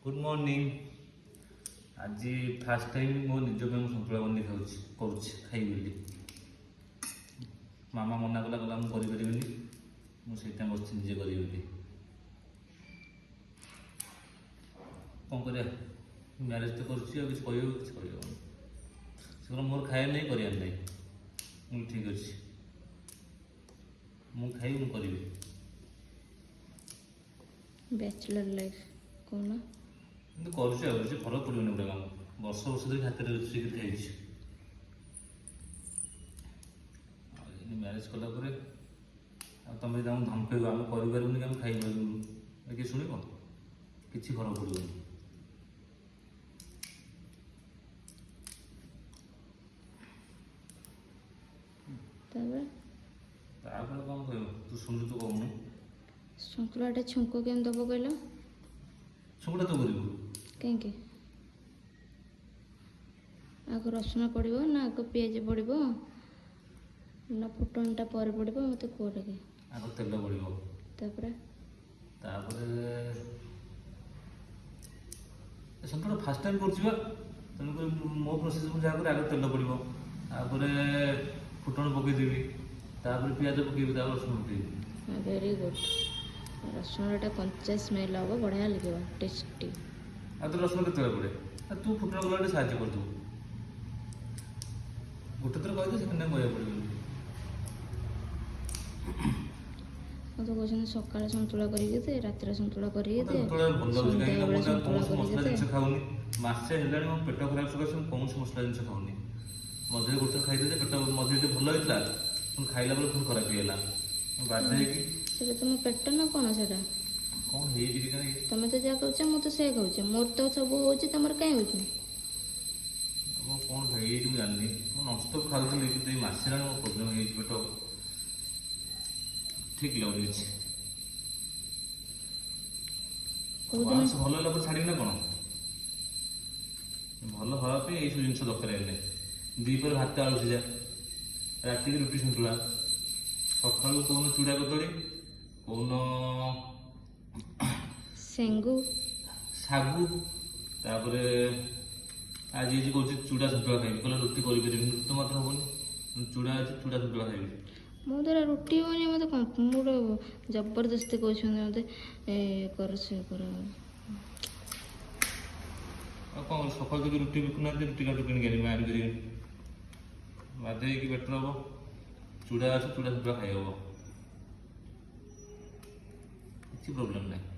Good morning. आज fast time मो निज पे सतुला बनी खाई बोली मामा मना कला कला मुझे मुझे बस निजे करी कौन कर मैरेज तो कर मोर खाए नहीं कर नहीं ठीक अच्छे मुझे खाई मुझे बैचलर लाइफ कौन कर फरक पड़ोनी गोटे काम वर्ष वर्ष धरी हाथ में रोषेई खाई मैरेज कलापर तुम धमक आम कर खाई किए शुण कि फरक पड़ोनी कौन कह तू शुणु तू कहूनु सन्तुलाटा छुंक केम दब कहल छुंकटा तो कर कहीं आग रसुण पड़ो ना आग पिज पड़ो ना फुटणटा पर पड़ो मत कौटे कि आग तेल पड़ो सन्तुला फास्ट टाइम कर तेणुक मो प्रोसेस मुझे आगे तेल पड़ो फुटण पकईदेवी पिज पकईबी रसुण पकईबी वेरी गुड रसुणटा कंचा स्मेल हम बढ़िया लगे टेस्टी तो रसुण के पड़े तू फुटण कला साहय करदे गोटे थर कहते से कह पड़े तो कहते सकाଳେ ସନ୍ତୁଳା କରିକି ଦେ ରାତିରେ ସନ୍ତୁଳା କରିକି ଦେ मसला जिन खाऊनी मसे है मो पेट खराब सकाशे कौन मसला जिन खाऊनी मझे गोटे खाई पेट मझे भल होता खाइला बेले पुणी खराब होगा बाध्य सेटा तुम पेट ना कौन से कौन हो तुम तो जहाँ कहूँ मुझे से कहूँ मोर तो सब हो तुम कहीं हो कौन है जानी नष्ट खाऊली मसे मो प्रोब्लेम है पेट ठीक लगुनि भल है छाड़ी ना कौन भल हाँपी यही सब जिन दरकार दीपर भात आलू सीझा राति रुटी सन्तुला सका कौन चूड़ा कदली कौन सेंगु सागु आज ये कौन चूड़ा सन्तुला खाई कहला रुटी करें रुटी तो मात्र हेनी चूड़ा अच्छे चूड़ा सन्तुला खाई मो द्वारा रुटी होनी मत गोटे जबरदस्ती कहते मत कर से कर कौन सका रुटी बिकुना रुटी काटू कि आनी बाध्य बेटर हम चूड़ा अच्छे चूड़ा सन्तुला खाई हम किसी प्रोब्लेम नहीं।